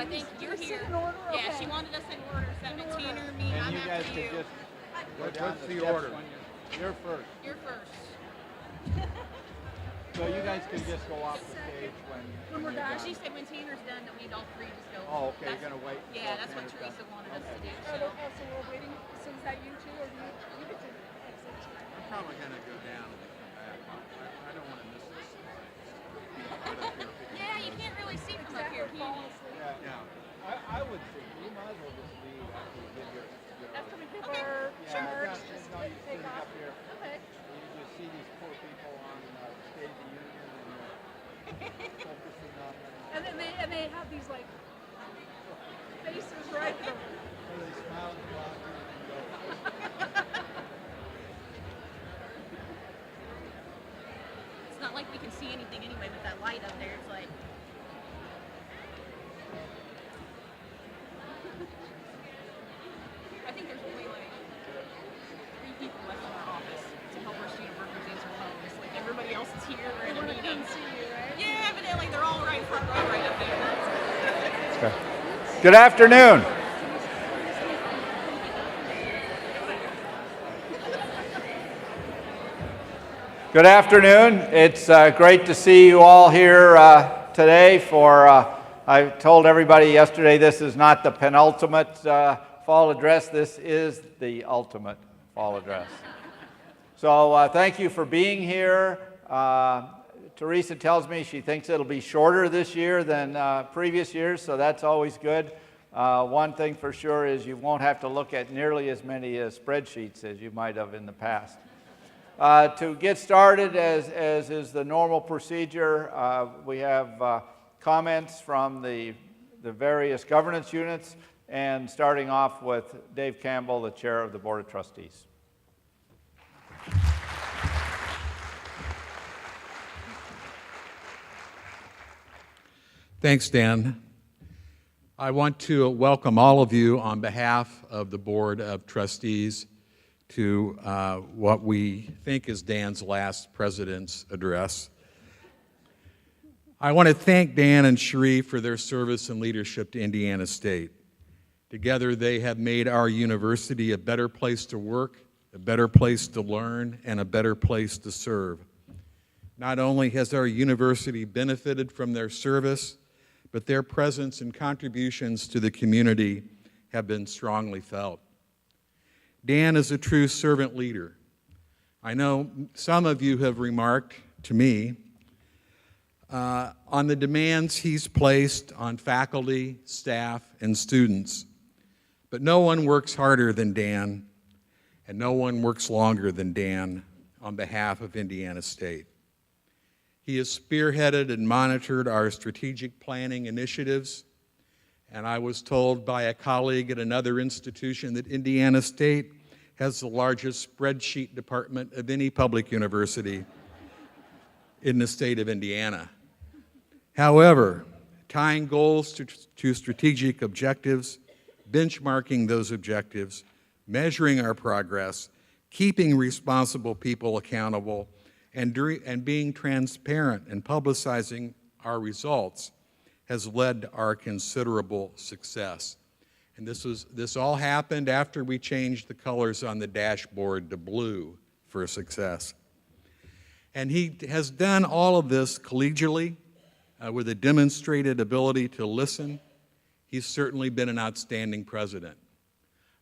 I think you're here. In order? Yeah, Okay. she wanted us in order. 17 or me. And I'm you guys after could you. just go down What's the the steps order? when you're first. You're first. So you guys can just go off the stage when we're you're done. She said when Tina's done, that we'd all three just go. Oh, okay, you're gonna wait Yeah, till that's what Tina's done. Teresa wanted us to do. Oh, So. so we're waiting. So is that you two, or you get to exit? I'm probably going to go down and then come back. I don't want to miss this. Right up here. Yeah, you can't really see from up here, can you? Yeah. Yeah. I would say you might as well just leave after you give your After we give Okay. our yeah, merch, there's just no use take sitting off. up here. Okay. You just see these poor people on the State of the Union and you're focusing on them. And they have these like faces right there. And they smile and laugh and go. It's not like we can see anything anyway with that light up there. It's like. I think there's only like 3 people left in our office to help our student workers answer phones. Like everybody else is here or in a Everyone meeting. can see you, right? Yeah, evidently they're all right front row right up there. Good afternoon. Good afternoon. It's great to see you all here today for, I told everybody yesterday this is not the penultimate fall address, this is the ultimate fall address. So thank you for being here. Teresa tells me she thinks it'll be shorter this year than previous years, so that's always good. One thing for sure is you won't have to look at nearly as many spreadsheets as you might have in the past. To get started, as is the normal procedure, we have comments from the various governance units, and starting off with Dave Campbell, the Chair of the Board of Trustees. Thanks, Dan. I want to welcome all of you on behalf of the Board of Trustees to what we think is Dan's last President's Address. I want to thank Dan and Cherie for their service and leadership to Indiana State. Together, they have made our university a better place to work, a better place to learn, and a better place to serve. Not only has our university benefited from their service, but their presence and contributions to the community have been strongly felt. Dan is a true servant leader. I know some of you have remarked to me on the demands he's placed on faculty, staff, and students. But no one works harder than Dan, and no one works longer than Dan on behalf of Indiana State. He has spearheaded and monitored our strategic planning initiatives, and I was told by a colleague at another institution that Indiana State has the largest spreadsheet department of any public university in the state of Indiana. However, tying goals to strategic objectives, benchmarking those objectives, measuring our progress, keeping responsible people accountable, and being transparent and publicizing our results has led to our considerable success. And this all happened after we changed the colors on the dashboard to blue for success. And he has done all of this collegially with a demonstrated ability to listen. He's certainly been an outstanding president.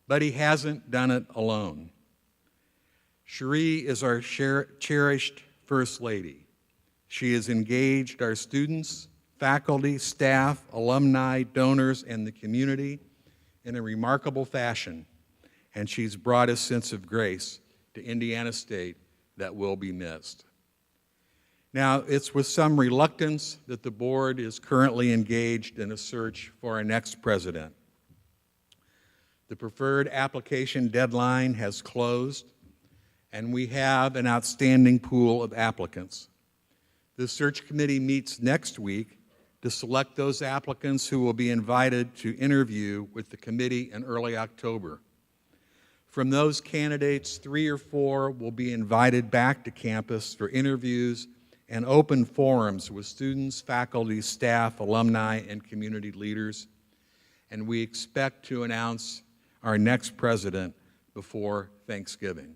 But he hasn't done it alone. Cherie is our cherished First Lady. She has engaged our students, faculty, staff, alumni, donors, and the community in a remarkable fashion, and she's brought a sense of grace to Indiana State that will be missed. Now, it's with some reluctance that the board is currently engaged in a search for our next president. The preferred application deadline has closed, and we have an outstanding pool of applicants. The search committee meets next week to select those applicants who will be invited to interview with the committee in early October. From those candidates, 3 or 4 will be invited back to campus for interviews and open forums with students, faculty, staff, alumni, and community leaders. and we expect to announce our next president before Thanksgiving.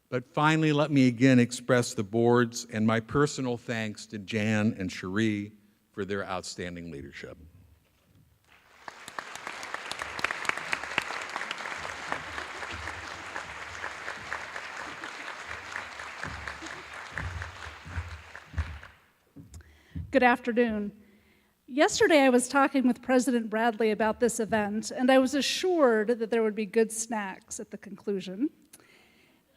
But finally, let me again express the board's and my personal thanks to Jan and Cherie for their outstanding leadership. Good afternoon. Yesterday, I was talking with President Bradley about this event, and I was assured that there would be good snacks at the conclusion.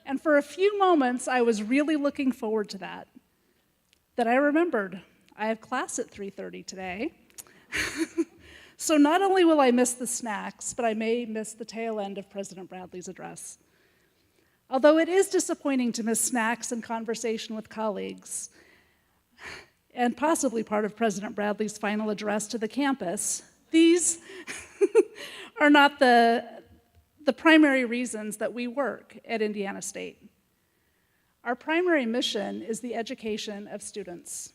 And for a few moments, I was really looking forward to that. Then I remembered, I have class at 3:30 today. So not only will I miss the snacks, but I may miss the tail end of President Bradley's address. Although it is disappointing to miss snacks and conversation with colleagues, and possibly part of President Bradley's final address to the campus, these are not the primary reasons that we work at Indiana State. Our primary mission is the education of students.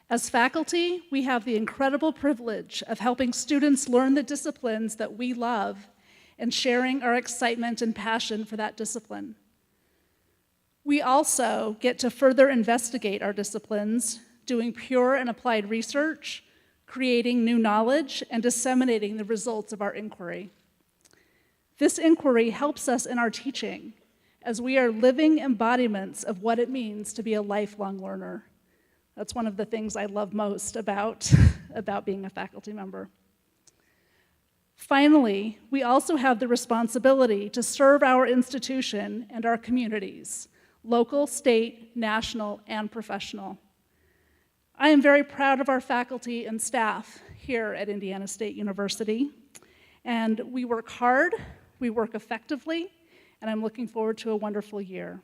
As faculty, we have the incredible privilege of helping students learn the disciplines that we love and sharing our excitement and passion for that discipline. We also get to further investigate our disciplines, doing pure and applied research, creating new knowledge, and disseminating the results of our inquiry. This inquiry helps us in our teaching, as we are living embodiments of what it means to be a lifelong learner. That's one of the things I love most about being a faculty member. Finally, we also have the responsibility to serve our institution and our communities, local, state, national, and professional. I am very proud of our faculty and staff here at Indiana State University, and we work hard, we work effectively, and I'm looking forward to a wonderful year.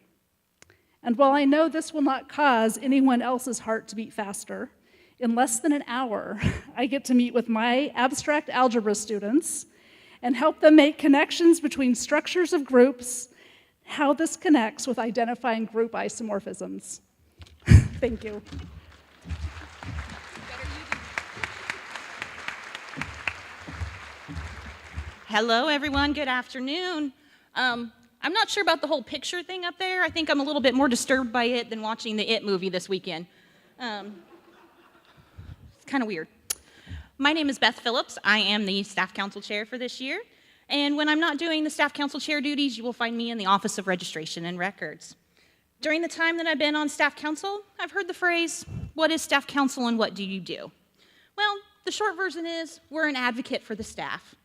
And while I know this will not cause anyone else's heart to beat faster, in less than an hour, I get to meet with my abstract algebra students and help them make connections between structures of groups, how this connects with identifying group isomorphisms. Thank you. Hello, everyone. Good afternoon. I'm not sure about the whole picture thing up there. I think I'm a little bit more disturbed by it than watching the It movie this weekend. It's kind of weird. My name is Beth Phillips. I am the staff council chair for this year. And when I'm not doing the staff council chair duties, you will find me in the Office of Registration and Records. During the time that I've been on staff council, I've heard the phrase, what is staff council and what do you do? Well, the short version is we're an advocate for the staff.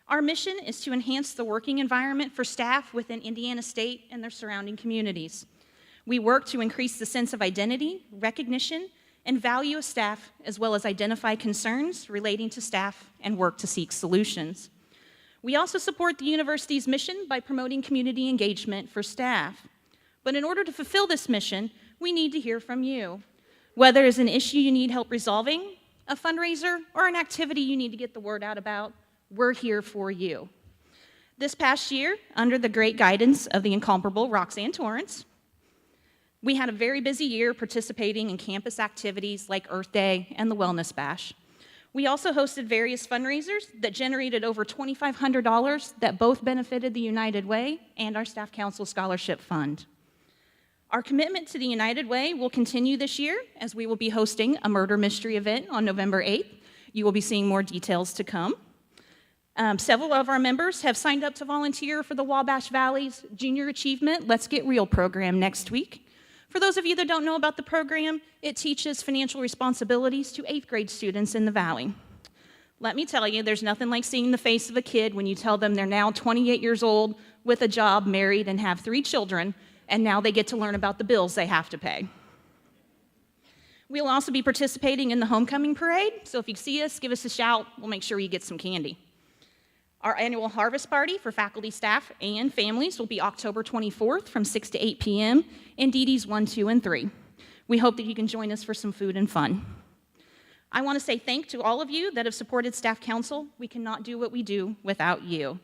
Our mission is to enhance the working environment for staff within Indiana State and their surrounding communities. We work to increase the sense of identity, recognition, and value of staff, as well as identify concerns relating to staff and work to seek solutions. We also support the university's mission by promoting community engagement for staff. But in order to fulfill this mission, we need to hear from you. Whether it's an issue you need help resolving, a fundraiser, or an activity you need to get the word out about, we're here for you. This past year, under the great guidance of the incomparable Roxanne Torrance, we had a very busy year participating in campus activities like Earth Day and the Wellness Bash. We also hosted various fundraisers that generated over $2,500 that both benefited the United Way and our Staff Council Scholarship Fund. Our commitment to the United Way will continue this year as we will be hosting a murder mystery event on November 8th. You will be seeing more details to come. Several of our members have signed up to volunteer for the Wabash Valley's Junior Achievement Let's Get Real program next week. For those of you that don't know about the program, it teaches financial responsibilities to 8th grade students in the Valley. Let me tell you, there's nothing like seeing the face of a kid when you tell them they're now 28 years old with a job, married, and have 3 children, and now they get to learn about the bills they have to pay. We'll also be participating in the homecoming parade, so if you see us, give us a shout. We'll make sure you get some candy. Our annual harvest party for faculty, staff, and families will be October 24th from 6 to 8 p.m. in DDs 1, 2, and 3. We hope that you can join us for some food and fun. I want to say thank to all of you that have supported Staff Council. We cannot do what we do without you.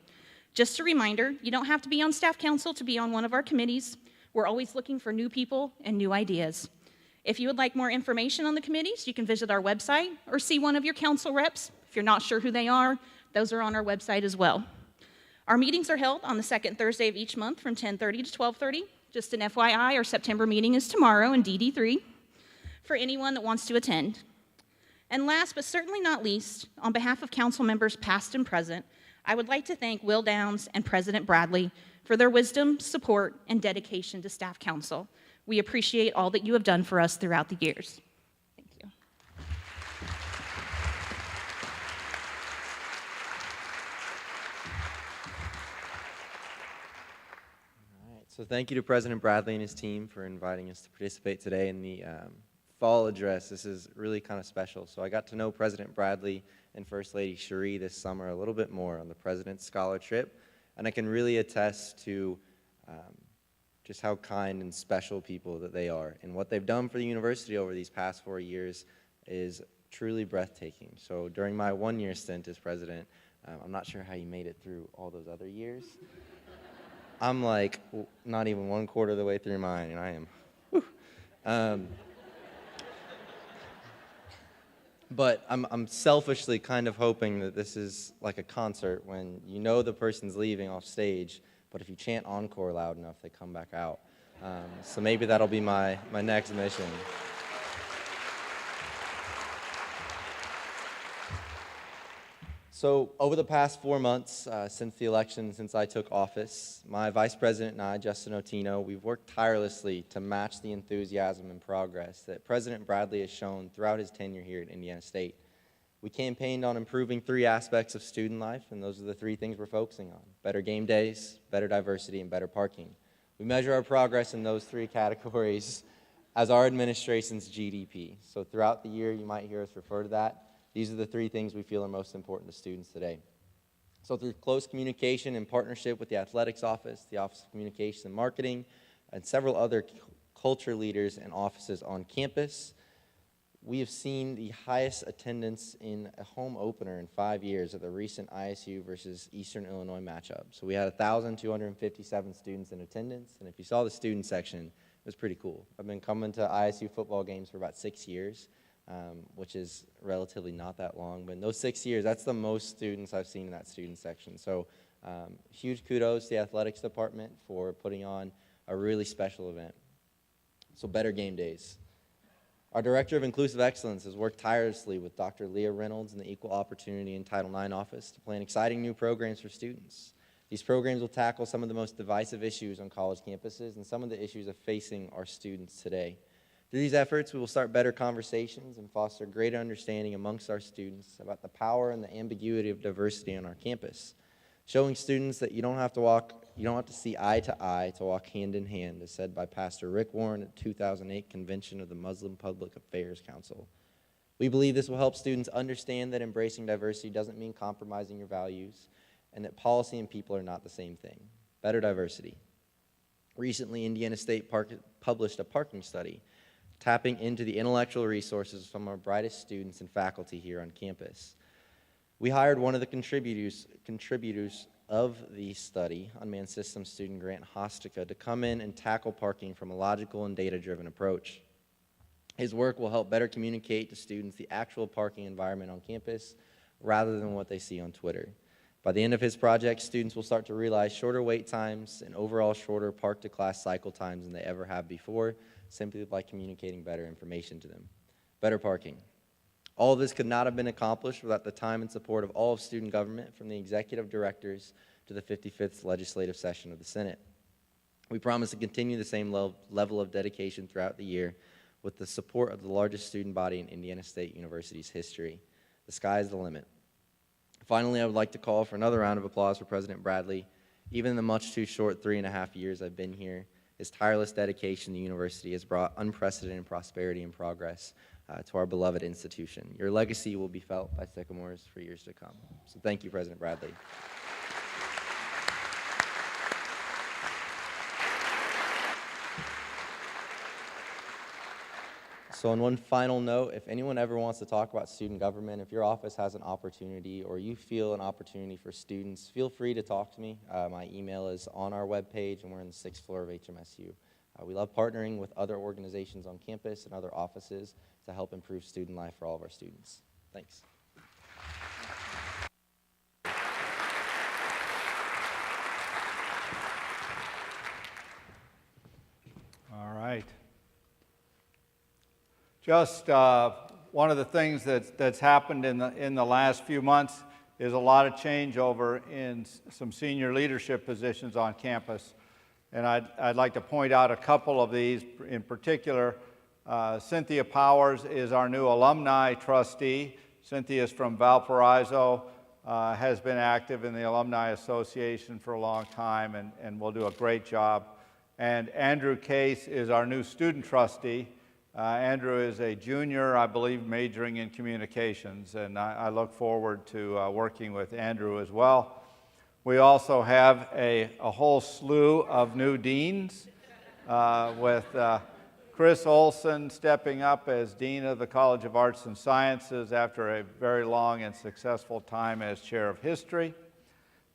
Just a reminder, you don't have to be on Staff Council to be on one of our committees. We're always looking for new people and new ideas. If you would like more information on the committees, you can visit our website or see one of your council reps If you're not sure who they are, those are on our website as well. Our meetings are held on the second Thursday of each month from 10:30 to 12:30. Just an FYI, our September meeting is tomorrow in DD3 for anyone that wants to attend. And last but certainly not least, on behalf of council members past and present, I would like to thank Will Downs and President Bradley for their wisdom, support, and dedication to Staff Council. We appreciate all that you have done for us throughout the years. Thank you. All right, so thank you to President Bradley and his team for inviting us to participate today in the fall address. This is really kind of special. So I got to know President Bradley and First Lady Cherie this summer a little bit more on the President's Scholar Trip, and I can really attest to just how kind and special people that they are. And what they've done for the university over these past 4 years is truly breathtaking. So during my 1-year stint as president, I'm not sure how you made it through all those other years. I'm like not even 1/4 of the way through mine, and I am, whew. But I'm selfishly kind of hoping that this is like a concert when you know the person's leaving off stage, but if you chant encore loud enough, they come back out. So maybe that'll be my next mission. So over the past 4 months, since the election, since I took office, my vice president and I, Justin Otino, we've worked tirelessly to match the enthusiasm and progress that President Bradley has shown throughout his tenure here at Indiana State. We campaigned on improving 3 aspects of student life, and those are the 3 things we're focusing on: better game days, better diversity, and better parking. We measure our progress in those 3 categories as our administration's GDP. So throughout the year, you might hear us refer to that. These are the 3 things we feel are most important to students today. So through close communication and partnership with the Athletics Office, the Office of Communications and Marketing, and several other culture leaders and offices on campus, we have seen the highest attendance in a home opener in 5 years at the recent ISU versus Eastern Illinois matchup. So we had 1,257 students in attendance, and if you saw the student section, it was pretty cool. I've been coming to ISU football games for about 6 years. Which is relatively not that long, but in those 6 years, that's the most students I've seen in that student section. So huge kudos to the athletics department for putting on a really special event. So better game days. Our Director of Inclusive Excellence has worked tirelessly with Dr. Leah Reynolds in the Equal Opportunity and Title IX office to plan exciting new programs for students. These programs will tackle some of the most divisive issues on college campuses and some of the issues facing our students today. Through these efforts, we will start better conversations and foster greater understanding amongst our students about the power and the ambiguity of diversity on our campus, showing students that you don't have to see eye to walk hand in hand, as said by Pastor Rick Warren at the 2008 convention of the Muslim Public Affairs Council. We believe this will help students understand that embracing diversity doesn't mean compromising your values, and that policy and people are not the same thing. Better diversity. Recently, Indiana State published a parking study tapping into the intellectual resources from our brightest students and faculty here on campus. We hired one of the contributors of the study, Unmanned Systems student Grant Hostica, to come in and tackle parking from a logical and data-driven approach. His work will help better communicate to students the actual parking environment on campus rather than what they see on Twitter. By the end of his project, students will start to realize shorter wait times and overall shorter park-to-class cycle times than they ever have before, simply by communicating better information to them. Better parking. All of this could not have been accomplished without the time and support of all of student government, from the executive directors to the 55th legislative session of the Senate. We promise to continue the same level of dedication throughout the year with the support of the largest student body in Indiana State University's history. The sky is the limit. Finally, I would like to call for another round of applause for President Bradley. Even in the much too short 3.5 years I've been here, his tireless dedication to the university has brought unprecedented prosperity and progress to our beloved institution. Your legacy will be felt by Sycamores for years to come. So thank you, President Bradley. So on one final note, if anyone ever wants to talk about student government, if your office has an opportunity or you feel an opportunity for students, feel free to talk to me. My email is on our webpage, and we're on the 6th floor of HMSU. We love partnering with other organizations on campus and other offices to help improve student life for all of our students. Thanks. Just one of the things that's happened in the last few months is a lot of changeover in some senior leadership positions on campus. And I'd like to point out a couple of these in particular. Cynthia Powers is our new alumni trustee. Cynthia is from Valparaiso, has been active in the Alumni Association for a long time and will do a great job. And Andrew Case is our new student trustee. Andrew is a junior, I believe, majoring in communications, and I look forward to working with Andrew as well. We also have a whole slew of new deans, with Chris Olson stepping up as Dean of the College of Arts and Sciences after a very long and successful time as Chair of History.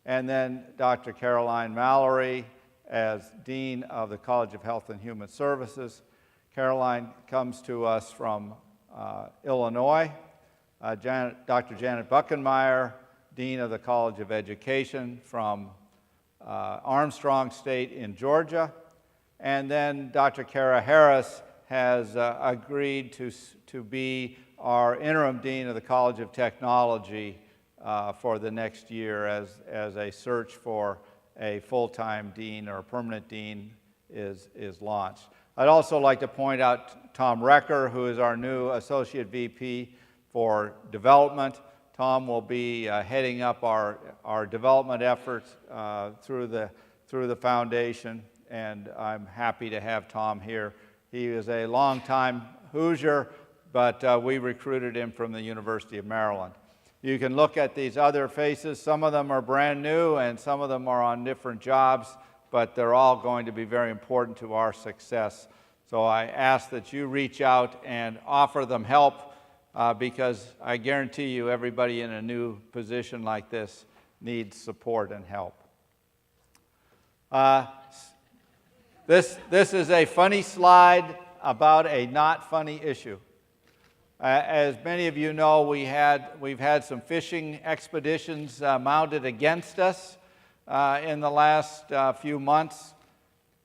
And then Dr. Caroline Mallory as Dean of the College of Health and Human Services. Caroline comes to us from Illinois. Dr. Janet Buckenmeyer, Dean of the College of Education from Armstrong State in Georgia. And then Dr. Kara Harris has agreed to be our interim dean of the College of Technology for the next year as a search for a full-time dean or a permanent dean is launched. I'd also like to point out Tom Recker, who is our new Associate VP for Development. Tom will be heading up our development efforts through the foundation, and I'm happy to have Tom here. He is a longtime Hoosier, but we recruited him from the University of Maryland. You can look at these other faces. Some of them are brand new, and some of them are on different jobs, but they're all going to be very important to our success. So I ask that you reach out and offer them help, because I guarantee you everybody in a new position like this needs support and help. This is a funny slide about a not funny issue. As many of you know, we've had some fishing expeditions mounted against us in the last few months.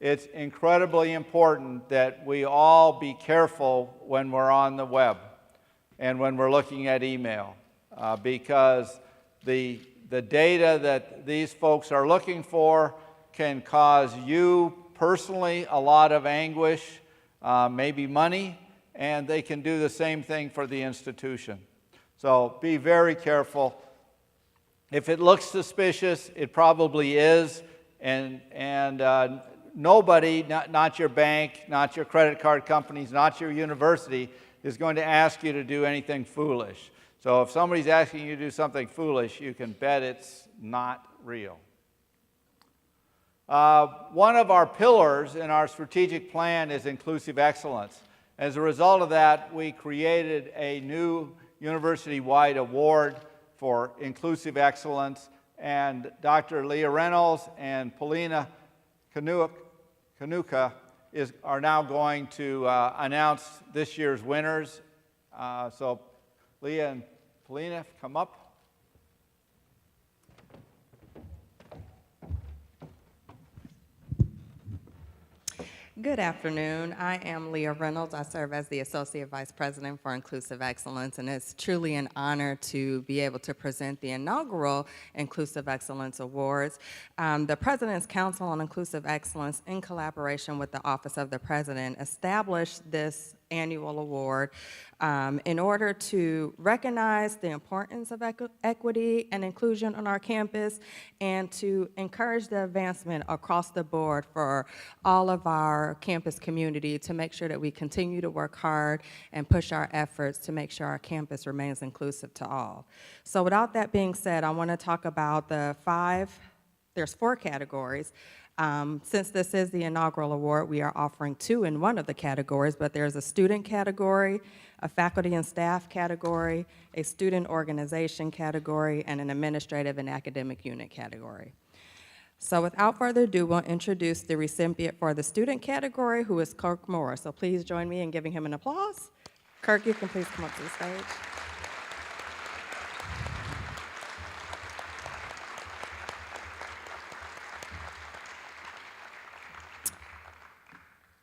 It's incredibly important that we all be careful when we're on the web and when we're looking at email, because the data that these folks are looking for can cause you personally a lot of anguish, maybe money, and they can do the same thing for the institution. So be very careful. If it looks suspicious, it probably is, and nobody, not your bank, not your credit card companies, not your university, is going to ask you to do anything foolish. So if somebody's asking you to do something foolish, you can bet it's not real. One of our pillars in our strategic plan is inclusive excellence. As a result of that, we created a new university-wide award for inclusive excellence, and Dr. Leah Reynolds and Polina Kanuka are now going to announce this year's winners. So Leah and Polina, come up. Good afternoon. I am Leah Reynolds. I serve as the Associate Vice President for Inclusive Excellence, and it's truly an honor to be able to present the inaugural Inclusive Excellence Awards. The President's Council on Inclusive Excellence, in collaboration with the Office of the President, established this annual award in order to recognize the importance of equity and inclusion on our campus and to encourage the advancement across the board for all of our campus community to make sure that we continue to work hard and push our efforts to make sure our campus remains inclusive to all. So without that being said, I want to talk about there's 4 categories. Since this is the inaugural award, we are offering 2 in one of the categories, but there's a student category, a faculty and staff category, a student organization category, and an administrative and academic unit category. So without further ado, we'll introduce the recipient for the student category, who is Kirk Moore. So please join me in giving him an applause. Kirk, you can please come up to the stage.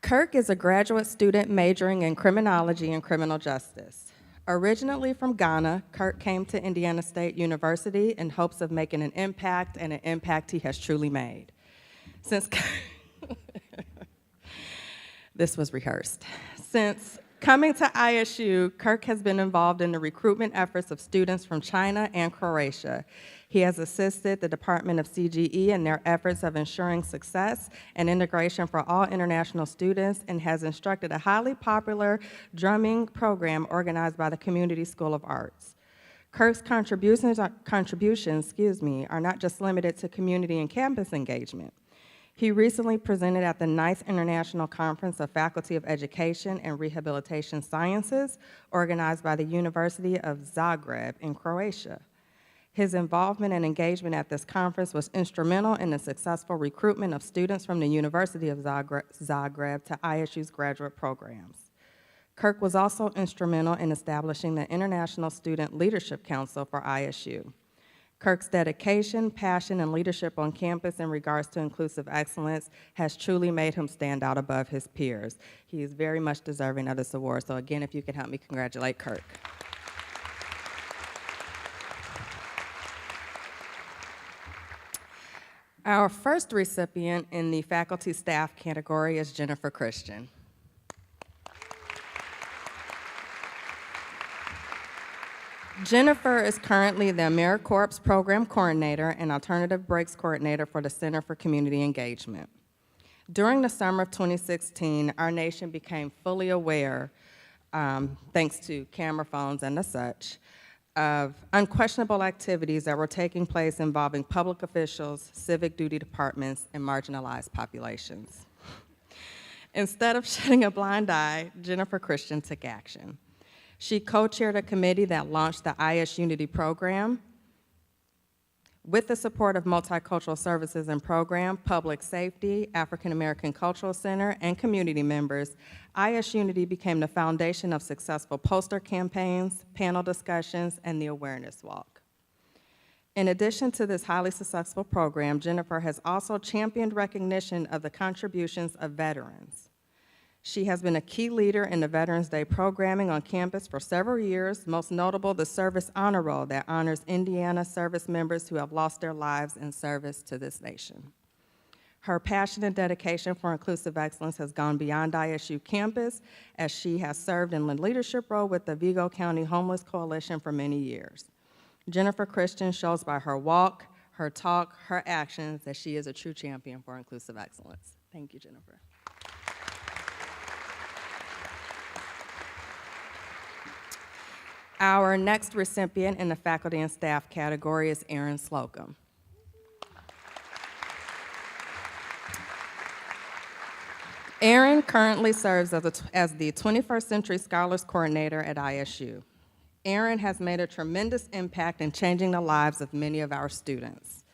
Kirk is a graduate student majoring in criminology and criminal justice. Originally from Ghana, Kirk came to Indiana State University in hopes of making an impact, and an impact he has truly made. This was rehearsed. Since coming to ISU, Kirk has been involved in the recruitment efforts of students from China and Croatia. He has assisted the Department of CGE in their efforts of ensuring success and integration for all international students, and has instructed a highly popular drumming program organized by the Community School of Arts. Kirk's contributions are not just limited to community and campus engagement. He recently presented at the 9th International Conference of Faculty of Education and Rehabilitation Sciences, organized by the University of Zagreb in Croatia. His involvement and engagement at this conference was instrumental in the successful recruitment of students from the University of Zagreb to ISU's graduate programs. Kirk was also instrumental in establishing the International Student Leadership Council for ISU. Kirk's dedication, passion, and leadership on campus in regards to inclusive excellence has truly made him stand out above his peers. He is very much deserving of this award, so again, if you could help me congratulate Kirk. Our first recipient in the faculty staff category is Jennifer Christian. Jennifer is currently the AmeriCorps Program Coordinator and Alternative Breaks Coordinator for the Center for Community Engagement. During the summer of 2016, our nation became fully aware, thanks to camera phones and the such, of unquestionable activities that were taking place involving public officials, civic duty departments, and marginalized populations. Instead of shutting a blind eye, Jennifer Christian took action. She co-chaired a committee that launched the IS Unity program. With the support of Multicultural Services and Program, Public Safety, African American Cultural Center, and community members, IS Unity became the foundation of successful poster campaigns, panel discussions, and the awareness walk. In addition to this highly successful program, Jennifer has also championed recognition of the contributions of veterans. She has been a key leader in the Veterans Day programming on campus for several years, most notable the Service Honor Roll that honors Indiana service members who have lost their lives in service to this nation. Her passion and dedication for inclusive excellence has gone beyond ISU campus, as she has served in the leadership role with the Vigo County Homeless Coalition for many years. Jennifer Christian shows by her walk, her talk, her actions that she is a true champion for inclusive excellence. Thank you, Jennifer. Our next recipient in the faculty and staff category is Erin Slocum. Erin currently serves as the 21st Century Scholars Coordinator at ISU. Erin has made a tremendous impact in changing the lives of many of our students.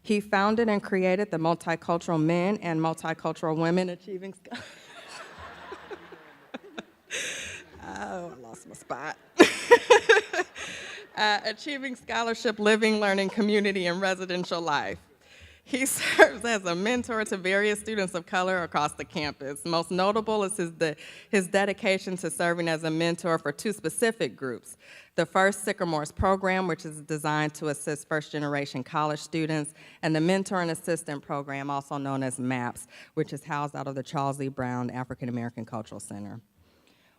He founded and created the Multicultural Men and Multicultural Women Achieving Scholars. Oh, I lost my spot. Achieving Scholarship, Living, Learning, Community, and Residential Life. He serves as a mentor to various students of color across the campus. Most notable is his dedication to serving as a mentor for two specific groups. The first, Sycamores Program, which is designed to assist first-generation college students, and the Mentor and Assistant Program, also known as MAPS, which is housed out of the Charles E. Brown African American Cultural Center.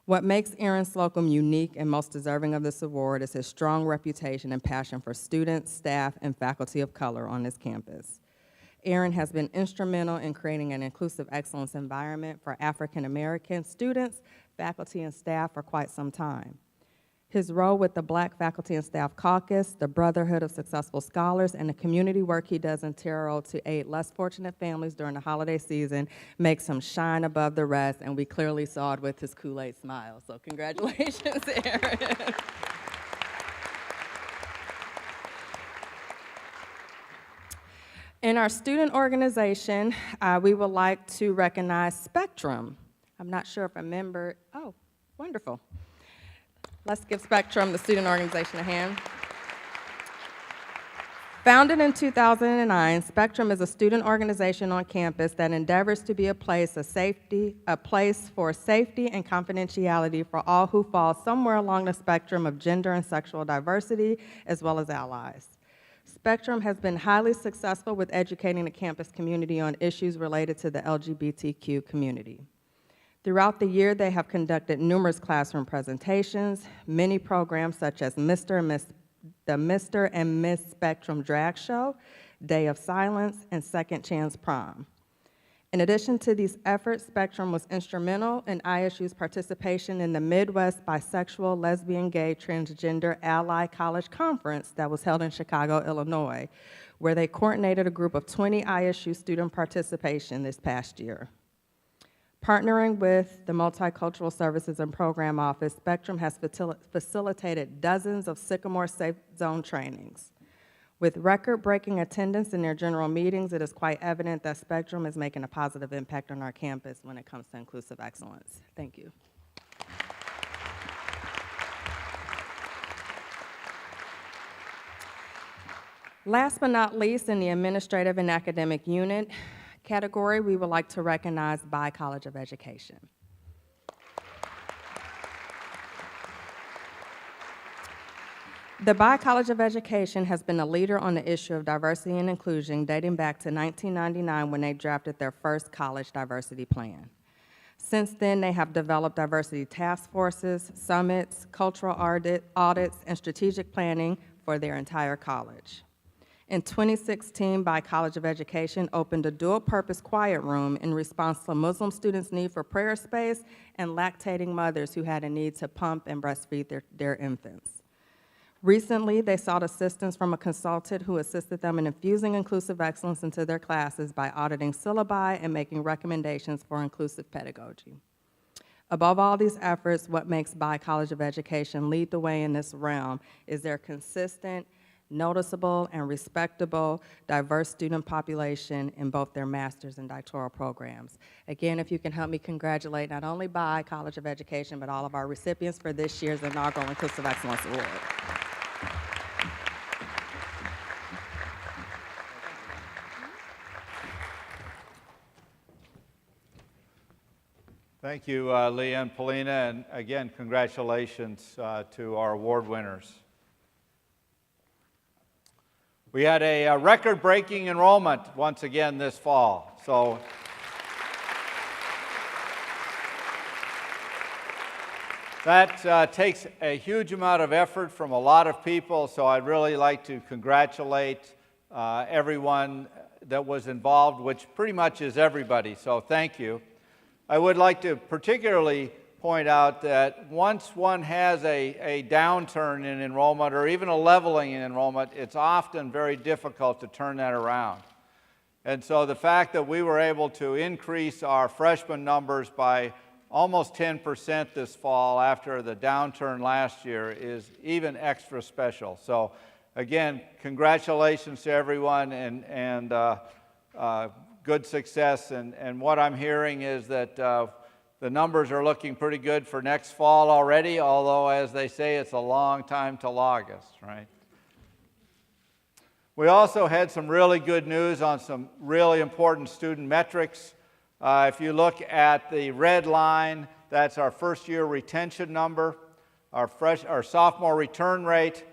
What makes Erin Slocum unique and most deserving of this award is his strong reputation and passion for students, staff, and faculty of color on this campus. Erin has been instrumental in creating an inclusive excellence environment for African American students, faculty, and staff for quite some time. His role with the Black Faculty and Staff Caucus, the Brotherhood of Successful Scholars, and the community work he does in Terrell to aid less fortunate families during the holiday season makes him shine above the rest, and we clearly saw it with his Kool-Aid smile. So congratulations, Erin. In our student organization, we would like to recognize Spectrum. I'm not sure if a member, oh, wonderful. Let's give Spectrum, the student organization, a hand. Founded in 2009, Spectrum is a student organization on campus that endeavors to be a place for safety and confidentiality for all who fall somewhere along the spectrum of gender and sexual diversity, as well as allies. Spectrum has been highly successful with educating the campus community on issues related to the LGBTQ community. Throughout the year, they have conducted numerous classroom presentations, many programs such as the Mr. and Miss Spectrum Drag Show, Day of Silence, and Second Chance Prom. In addition to these efforts, Spectrum was instrumental in ISU's participation in the Midwest Bisexual, Lesbian, Gay, Transgender Ally College Conference that was held in Chicago, Illinois, where they coordinated a group of 20 ISU student participation this past year. Partnering with the Multicultural Services and Program Office, Spectrum has facilitated dozens of Sycamore Safe Zone trainings. With record-breaking attendance in their general meetings, it is quite evident that Spectrum is making a positive impact on our campus when it comes to inclusive excellence. Thank you. Last but not least, in the administrative and academic unit category, we would like to recognize Bi College of Education. The Bi College of Education has been a leader on the issue of diversity and inclusion dating back to 1999 when they drafted their first college diversity plan. Since then, they have developed diversity task forces, summits, cultural audits, and strategic planning for their entire college. In 2016, Bi College of Education opened a dual-purpose quiet room in response to Muslim students' need for prayer space and lactating mothers who had a need to pump and breastfeed their infants. Recently, they sought assistance from a consultant who assisted them in infusing inclusive excellence into their classes by auditing syllabi and making recommendations for inclusive pedagogy. Above all these efforts, what makes Bi College of Education lead the way in this realm is their consistent, noticeable, and respectable diverse student population in both their master's and doctoral programs. Again, if you can help me congratulate not only Bi College of Education, but all of our recipients for this year's inaugural Inclusive Excellence Award. Thank you, Leah and Paulina, and again, congratulations to our award winners. We had a record-breaking enrollment once again this fall. So that takes a huge amount of effort from a lot of people, so I'd really like to congratulate everyone that was involved, which pretty much is everybody, so thank you. I would like to particularly point out that once one has a downturn in enrollment or even a leveling in enrollment, it's often very difficult to turn that around. And so the fact that we were able to increase our freshman numbers by almost 10% this fall after the downturn last year is even extra special. So again, congratulations to everyone and good success. And what I'm hearing is that the numbers are looking pretty good for next fall already, although, as they say, it's a long time till August, right? We also had some really good news on some really important student metrics. If you look at the red line, that's our first-year retention number, our sophomore return rate,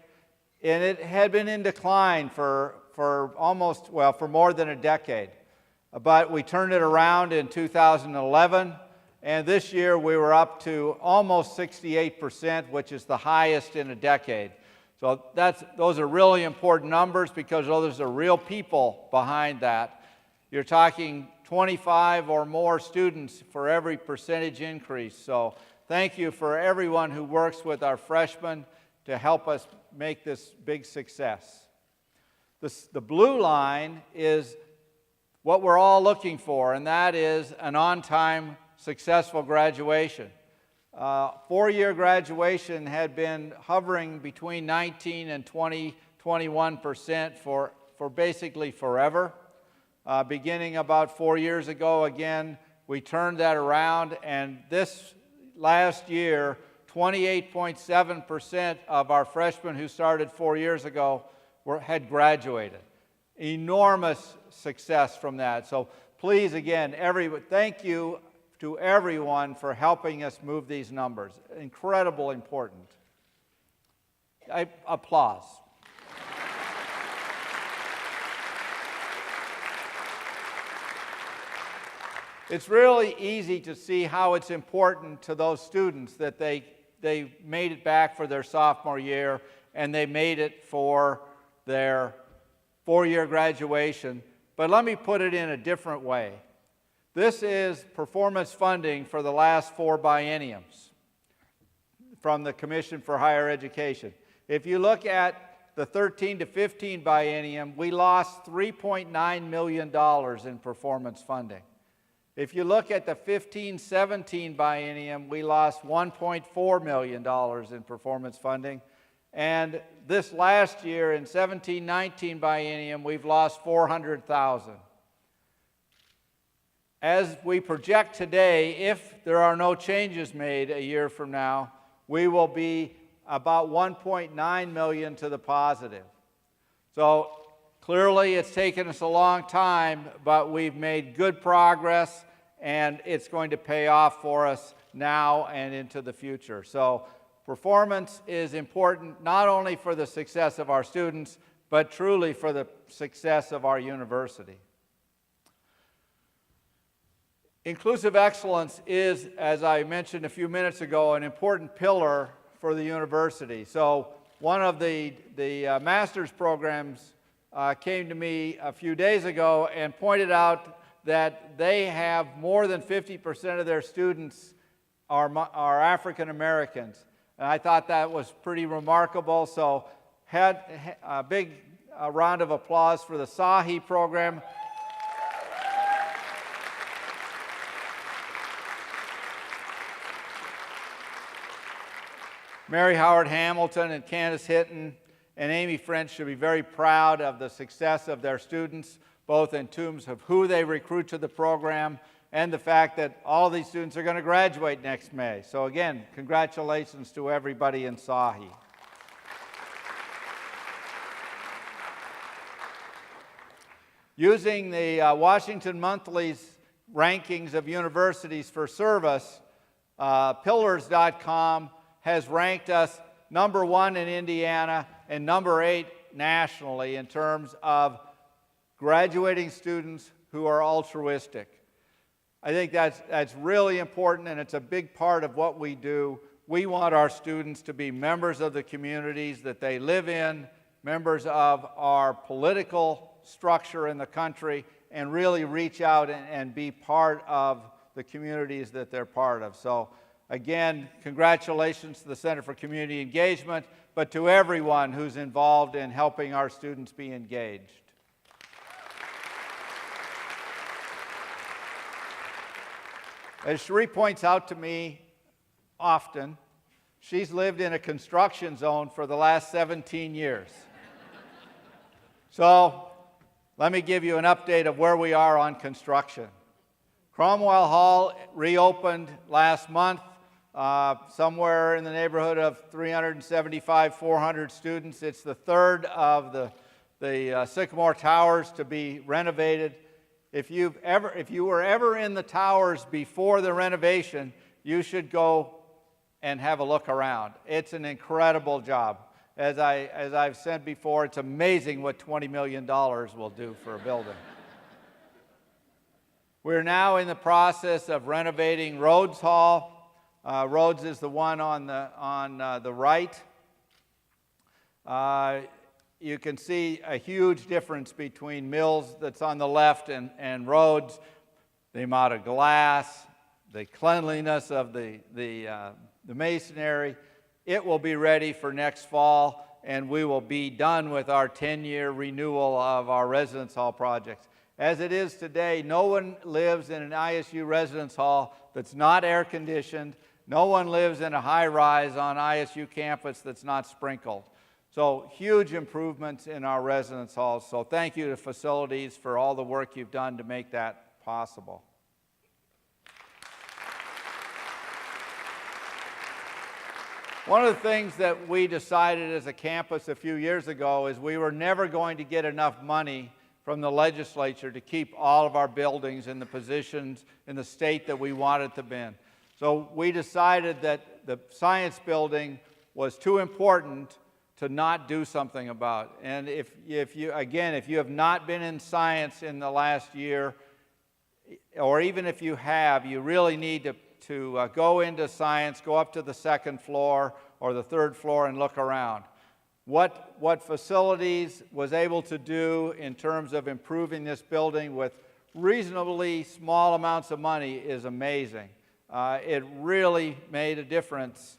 and it had been in decline for more than a decade. But we turned it around in 2011. And this year we were up to almost 68%, which is the highest in a decade. So those are really important numbers because those are real people behind that. You're talking 25 or more students for every percentage increase. So thank you for everyone who works with our freshmen to help us make this big success. The blue line is what we're all looking for, and that is an on-time successful graduation. Four-year graduation had been hovering between 19 and 21% for basically forever. Beginning about 4 years ago, again, we turned that around, and this last year, 28.7% of our freshmen who started 4 years ago had graduated. Enormous success from that. So please, again, thank you to everyone for helping us move these numbers. Incredible important. Applause. It's really easy to see how it's important to those students that they made it back for their sophomore year and they made it for their four-year graduation. But let me put it in a different way. This is performance funding for the last 4 bienniums from the Commission for Higher Education. If you look at the 13 to 15 biennium, we lost $3.9 million in performance funding. If you look at the 15-17 biennium, we lost $1.4 million in performance funding. And this last year, in 17-19 biennium, we've lost $400,000. As we project today, if there are no changes made a year from now, we will be about $1.9 million to the positive. So clearly it's taken us a long time, but we've made good progress, and it's going to pay off for us now and into the future. So performance is important not only for the success of our students, but truly for the success of our university. Inclusive excellence is, as I mentioned a few minutes ago, an important pillar for the university. So one of the master's programs came to me a few days ago and pointed out that they have more than 50% of their students are African Americans. And I thought that was pretty remarkable. So had a big round of applause for the SAHI program. Mary Howard Hamilton and Candace Hinton and Amy French should be very proud of the success of their students, both in terms of who they recruit to the program and the fact that all of these students are going to graduate next May. So again, congratulations to everybody in SAHI. Using the Washington Monthly's rankings of universities for service, Pillars.com has ranked us number 1 in Indiana and number 8 nationally in terms of graduating students who are altruistic. I think that's really important, and it's a big part of what we do. We want our students to be members of the communities that they live in, members of our political structure in the country, and really reach out and be part of the communities that they're part of. So again, congratulations to the Center for Community Engagement, but to everyone who's involved in helping our students be engaged. As Cherie points out to me often, she's lived in a construction zone for the last 17 years. So let me give you an update of where we are on construction. Cromwell Hall reopened last month. Somewhere in the neighborhood of 375, 400 students. It's the third of the Sycamore Towers to be renovated. If you were ever in the towers before the renovation, you should go and have a look around. It's an incredible job. As I've said before, it's amazing what $20 million will do for a building. We're now in the process of renovating Rhodes Hall. Rhodes is the one on the right. You can see a huge difference between Mills that's on the left and Rhodes. The amount of glass, the cleanliness of the masonry. It will be ready for next fall, and we will be done with our 10-year renewal of our residence hall projects. As it is today, no one lives in an ISU residence hall that's not air-conditioned. No one lives in a high-rise on ISU campus that's not sprinkled. So huge improvements in our residence halls. So thank you to facilities for all the work you've done to make that possible. One of the things that we decided as a campus a few years ago is we were never going to get enough money from the legislature to keep all of our buildings in the positions in the state that we wanted them in. So we decided that the science building was too important to not do something about. And if you have not been in science in the last year, or even if you have, you really need to go into science, go up to the second floor or the third floor and look around. What facilities was able to do in terms of improving this building with reasonably small amounts of money is amazing. It really made a difference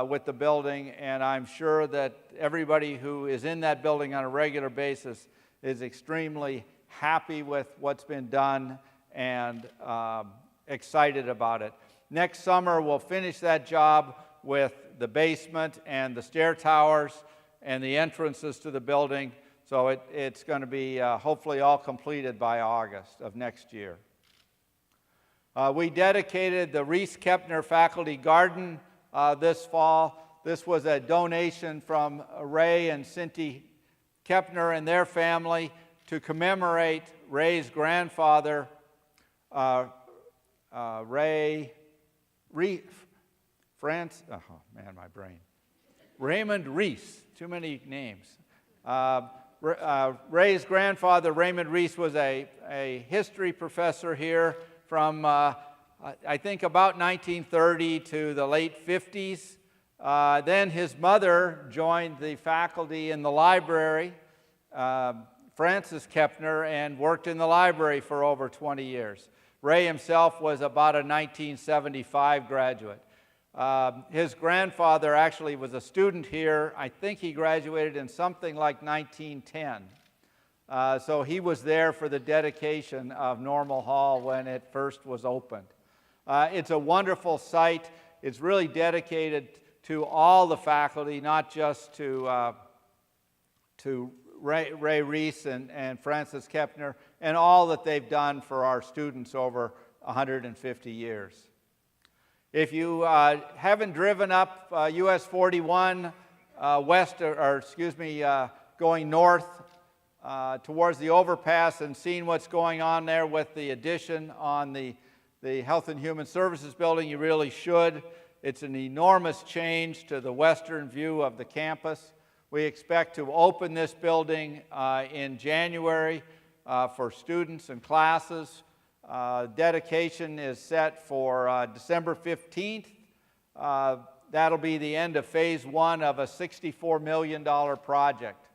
with the building, and I'm sure that everybody who is in that building on a regular basis is extremely happy with what's been done and excited about it. Next summer, we'll finish that job with the basement and the stair towers and the entrances to the building. So it's going to be hopefully all completed by August of next year. We dedicated the Reese Kepner Faculty Garden this fall. This was a donation from Ray and Cindy Kepner and their family to commemorate Ray's grandfather, Raymond Reese, too many names. Ray's grandfather, Raymond Reese, was a history professor here from, I think, about 1930 to the late 50s. Then his mother joined the faculty in the library, Frances Kepner, and worked in the library for over 20 years. Ray himself was about a 1975 graduate. His grandfather actually was a student here. I think he graduated in something like 1910. So he was there for the dedication of Normal Hall when it first was opened. It's a wonderful site. It's really dedicated to all the faculty, not just to Ray Reese and Frances Kepner, and all that they've done for our students over 150 years. If you haven't driven up US 41 going north towards the overpass and seen what's going on there with the addition on the Health and Human Services building, you really should. It's an enormous change to the western view of the campus. We expect to open this building in January for students and classes. Dedication is set for December 15th. That'll be the end of phase one of a $64 million project.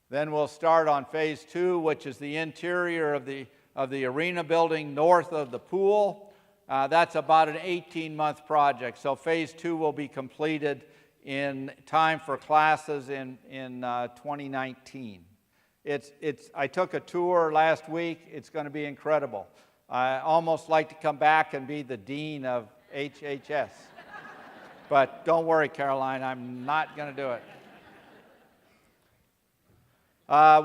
Then we'll start on phase two, which is the interior of the arena building north of the pool. That's about an 18-month project. So phase two will be completed in time for classes in 2019. I took a tour last week. It's going to be incredible. I almost like to come back and be the dean of HHS. But don't worry, Caroline, I'm not going to do it.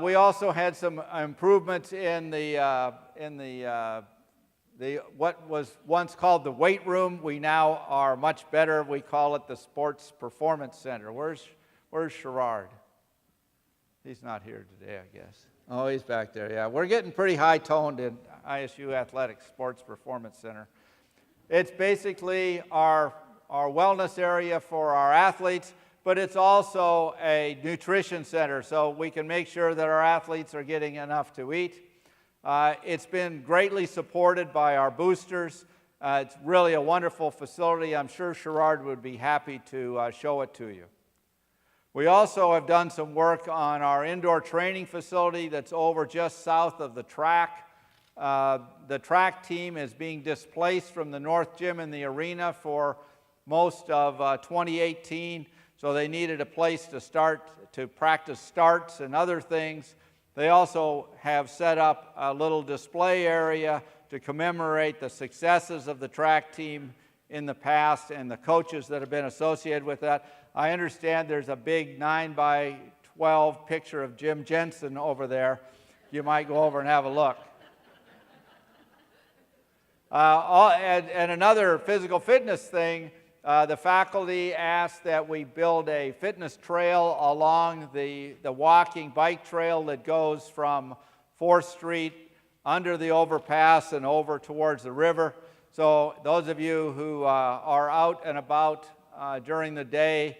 We also had some improvements in what was once called the weight room. We now are much better. We call it the Sports Performance Center. Where's Sherrard? He's not here today, I guess. Oh, he's back there. Yeah, we're getting pretty high-toned in ISU Athletics Sports Performance Center. It's basically our wellness area for our athletes, but it's also a nutrition center, so we can make sure that our athletes are getting enough to eat. It's been greatly supported by our boosters. It's really a wonderful facility. I'm sure Sherrard would be happy to show it to you. We also have done some work on our indoor training facility that's over just south of the track. The track team is being displaced from the North Gym in the arena for most of 2018, so they needed a place to practice starts and other things. They also have set up a little display area to commemorate the successes of the track team in the past and the coaches that have been associated with that. I understand there's a big 9x12 picture of Jim Jensen over there. You might go over and have a look. And another physical fitness thing the faculty asked that we build a fitness trail along the walking bike trail that goes from 4th Street under the overpass and over towards the river. So those of you who are out and about during the day,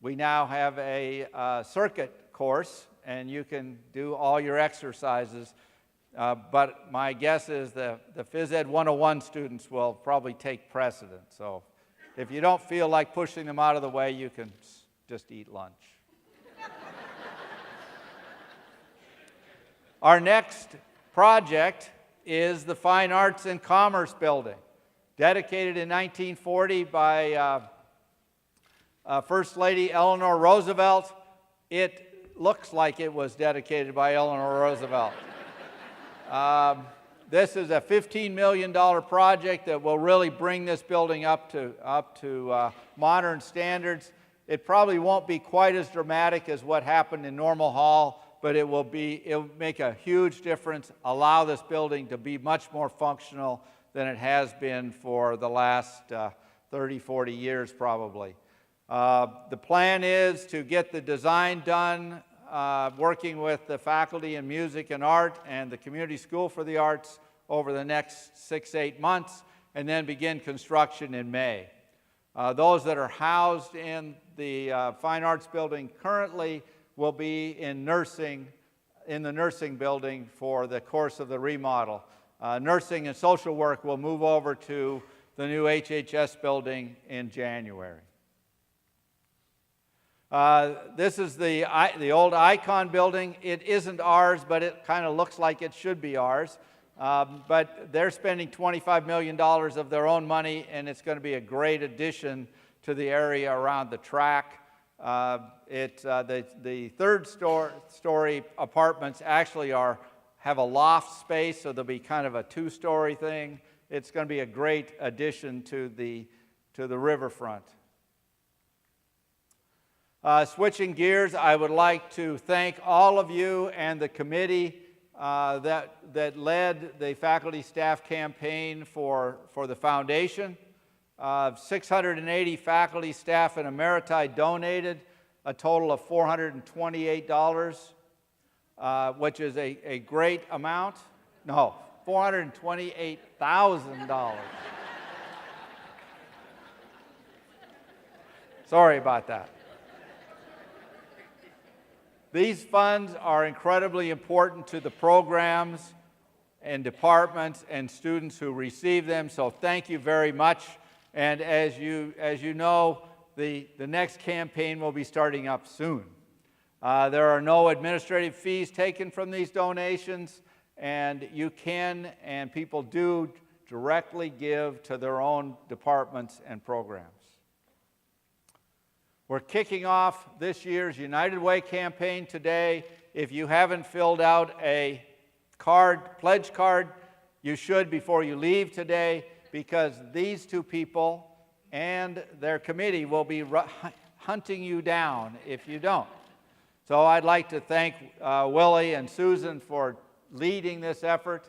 we now have a circuit course, and you can do all your exercises. But my guess is the Phys Ed 101 students will probably take precedent. So if you don't feel like pushing them out of the way, you can just eat lunch. Our next project is the Fine Arts and Commerce Building, dedicated in 1940 by First Lady Eleanor Roosevelt. It looks like it was dedicated by Eleanor Roosevelt. This is a $15 million project that will really bring this building up to modern standards. It probably won't be quite as dramatic as what happened in Normal Hall, but it'll make a huge difference, allow this building to be much more functional than it has been for the last 30, 40 years probably. The plan is to get the design done, working with the faculty in music and art and the Community School for the Arts over the next 6-8 months, and then begin construction in May. Those that are housed in the Fine Arts Building currently will be in the nursing building for the course of the remodel. Nursing and social work will move over to the new HHS building in January. This is the old Icon building. It isn't ours, but it kind of looks like it should be ours. But they're spending $25 million of their own money, and it's going to be a great addition to the area around the track. The third story apartments actually have a loft space, so there'll be kind of a 2-story thing. It's going to be a great addition to the riverfront. Switching gears, I would like to thank all of you and the committee that led the faculty staff campaign for the foundation. 680 faculty, staff, and emeriti donated a total of $428, which is a great amount. No, $428,000. Sorry about that. These funds are incredibly important to the programs and departments and students who receive them, so thank you very much. And as you know, the next campaign will be starting up soon. There are no administrative fees taken from these donations, and you can and people do directly give to their own departments and programs. We're kicking off this year's United Way campaign today. If you haven't filled out a pledge card, you should before you leave today, because these two people and their committee will be hunting you down if you don't. So I'd like to thank Willie and Susan for leading this effort.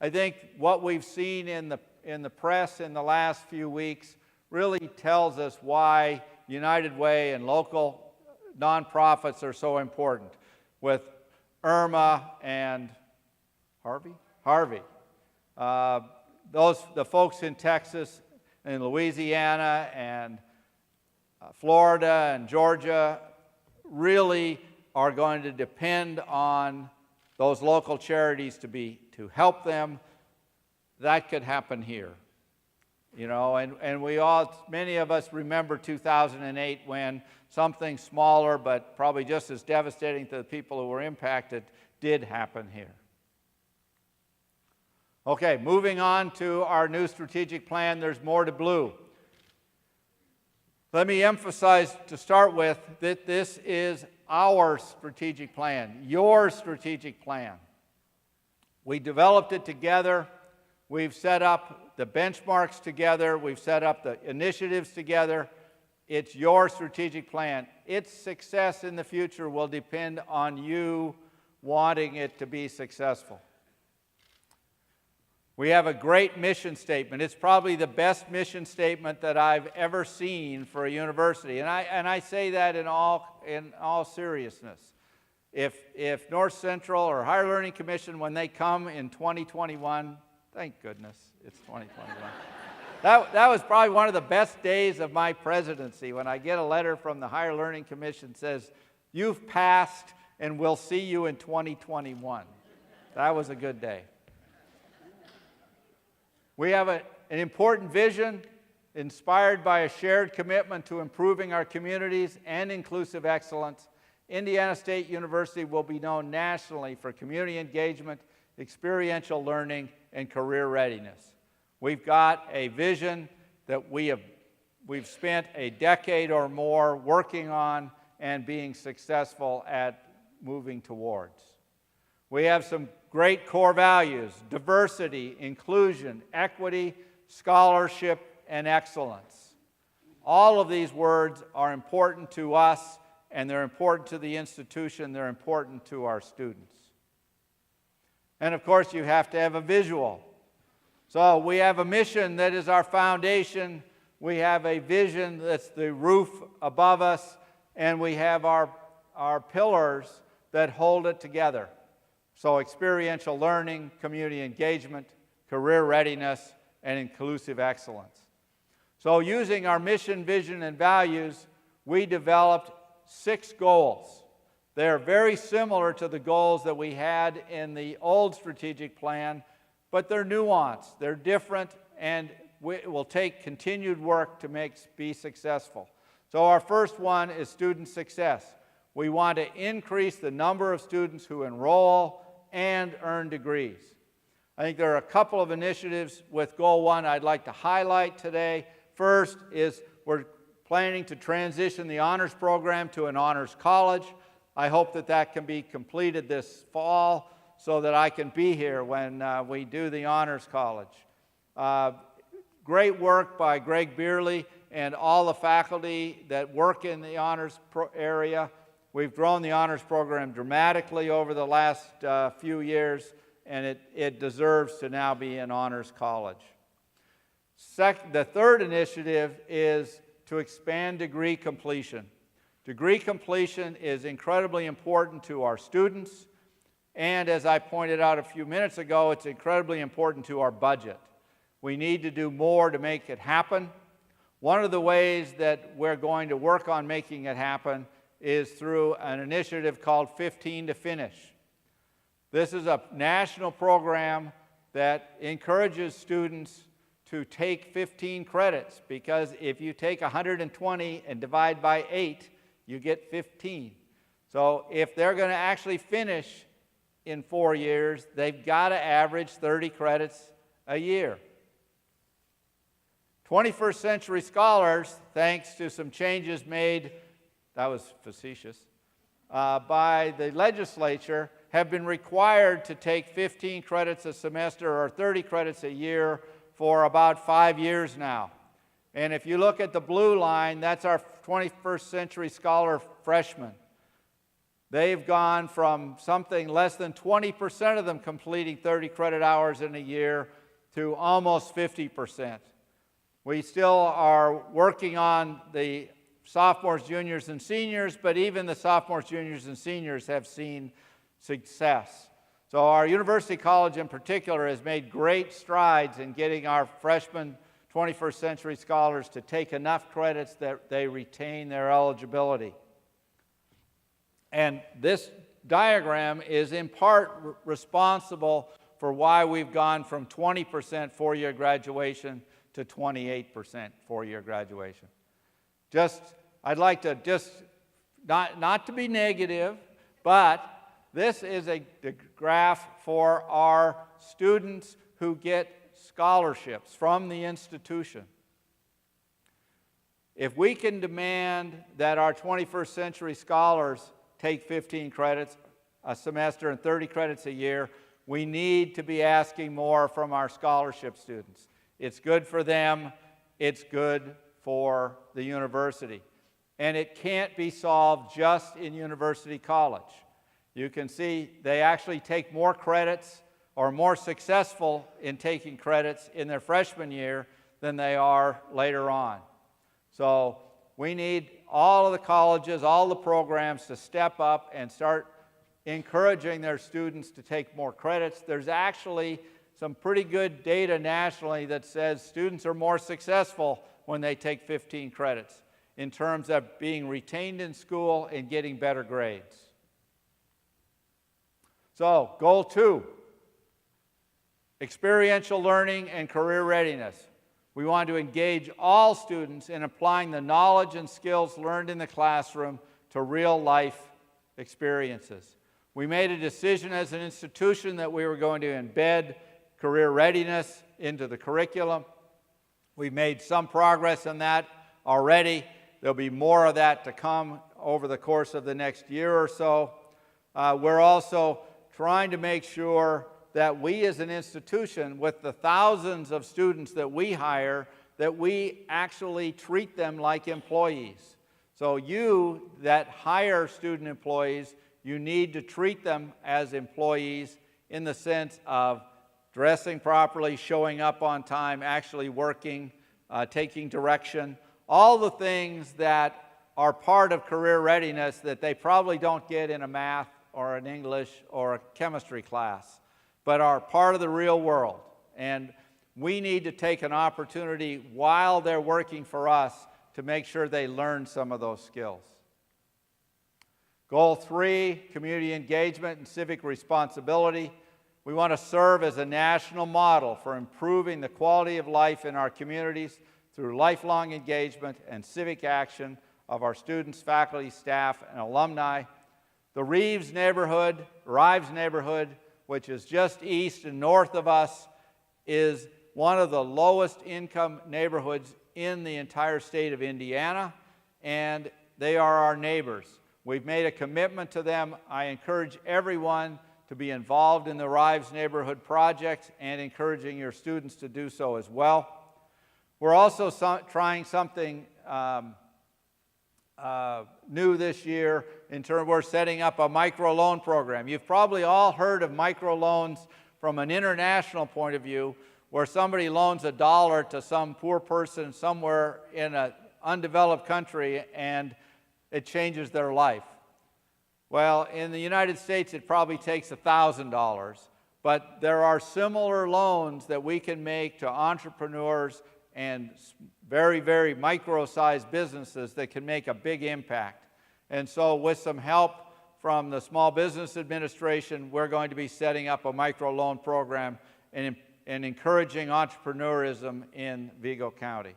I think what we've seen in the press in the last few weeks really tells us why United Way and local nonprofits are so important. With Irma and Harvey. The folks in Texas and Louisiana and Florida and Georgia really are going to depend on those local charities to help them. That could happen here. You know, and many of us remember 2008 when something smaller but probably just as devastating to the people who were impacted did happen here. Okay, moving on to our new strategic plan, there's more to blue. Let me emphasize to start with that this is our strategic plan, your strategic plan. We developed it together. We've set up the benchmarks together. We've set up the initiatives together. It's your strategic plan. Its success in the future will depend on you wanting it to be successful. We have a great mission statement. It's probably the best mission statement that I've ever seen for a university. And I say that in all seriousness. If North Central or Higher Learning Commission, when they come in 2021, thank goodness it's 2021. That was probably one of the best days of my presidency, when I get a letter from the Higher Learning Commission that says, "You've passed and we'll see you in 2021. That was a good day. We have an important vision inspired by a shared commitment to improving our communities and inclusive excellence. Indiana State University will be known nationally for community engagement, experiential learning, and career readiness. We've got a vision that we've spent a decade or more working on and being successful at moving towards. We have some great core values: diversity, inclusion, equity, scholarship, and excellence. All of these words are important to us, and they're important to the institution, they're important to our students. And of course, you have to have a visual. So we have a mission that is our foundation, we have a vision that's the roof above us, and we have our pillars that hold it together. So experiential learning, community engagement, career readiness, and inclusive excellence. So using our mission, vision, and values, we developed 6 goals. They're very similar to the goals that we had in the old strategic plan, but they're nuanced, they're different, and it will take continued work to be successful. So our first one is student success. We want to increase the number of students who enroll and earn degrees. I think there are a couple of initiatives with Goal 1 I'd like to highlight today. First is we're planning to transition the honors program to an honors college. I hope that can be completed this fall so that I can be here when we do the honors college. Great work by Greg Beerley and all the faculty that work in the honors area. We've grown the honors program dramatically over the last few years, and it deserves to now be an honors college. The third initiative is to expand degree completion. Degree completion is incredibly important to our students, and as I pointed out a few minutes ago, it's incredibly important to our budget. We need to do more to make it happen. One of the ways that we're going to work on making it happen is through an initiative called 15 to Finish. This is a national program that encourages students to take 15 credits, because if you take 120 and divide by 8, you get 15. So if they're going to actually finish in 4 years, they've got to average 30 credits a year. 21st Century Scholars, thanks to some changes made, that was facetious, by the legislature, have been required to take 15 credits a semester or 30 credits a year for about 5 years now. And if you look at the blue line, that's our 21st Century Scholar freshmen. They've gone from something less than 20% of them completing 30 credit hours in a year to almost 50%. We still are working on the sophomores, juniors, and seniors, but even the sophomores, juniors, and seniors have seen success. So our University College in particular has made great strides in getting our freshmen 21st Century Scholars to take enough credits that they retain their eligibility. And this diagram is in part responsible for why we've gone from 20% four-year graduation to 28% four-year graduation. I'd like to not to be negative, but this is a graph for our students who get scholarships from the institution. If we can demand that our 21st Century Scholars take 15 credits a semester and 30 credits a year, we need to be asking more from our scholarship students. It's good for them, it's good for the university. And it can't be solved just in University College. You can see they actually take more credits are more successful in taking credits in their freshman year than they are later on. So we need all of the colleges, all the programs to step up and start encouraging their students to take more credits. There's actually some pretty good data nationally that says students are more successful when they take 15 credits in terms of being retained in school and getting better grades. So, goal 2, experiential learning and career readiness. We want to engage all students in applying the knowledge and skills learned in the classroom to real-life experiences. We made a decision as an institution that we were going to embed career readiness into the curriculum. We've made some progress in that already. There'll be more of that to come over the course of the next year or so. We're also trying to make sure that we as an institution, with the thousands of students that we hire, that we actually treat them like employees. So you that hire student employees, you need to treat them as employees in the sense of dressing properly, showing up on time, actually working, taking direction, all the things that are part of career readiness that they probably don't get in a math or an English or a chemistry class, but are part of the real world. And we need to take an opportunity while they're working for us to make sure they learn some of those skills. Goal 3, community engagement and civic responsibility. We want to serve as a national model for improving the quality of life in our communities through lifelong engagement and civic action of our students, faculty, staff, and alumni. The Rives neighborhood, which is just east and north of us, is one of the lowest income neighborhoods in the entire state of Indiana, and they are our neighbors. We've made a commitment to them. I encourage everyone to be involved in the Rives Neighborhood Project and encouraging your students to do so as well. We're also trying something new this year in terms we're setting up a microloan program. You've probably all heard of microloans from an international point of view, where somebody loans $1 to some poor person somewhere in an undeveloped country and it changes their life. Well, in the United States, it probably takes $1,000, but there are similar loans that we can make to entrepreneurs and very, very micro-sized businesses that can make a big impact. And so with some help from the Small Business Administration, we're going to be setting up a microloan program and encouraging entrepreneurism in Vigo County.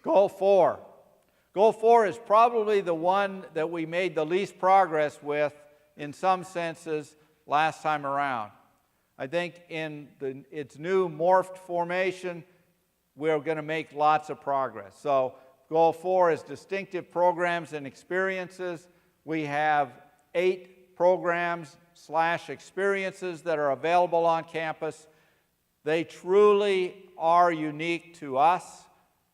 Goal 4. Goal 4 is probably the one that we made the least progress with in some senses last time around. I think in its new morphed formation, we're going to make lots of progress. So Goal 4 is distinctive programs and experiences. We have 8 programs/experiences that are available on campus. They truly are unique to us.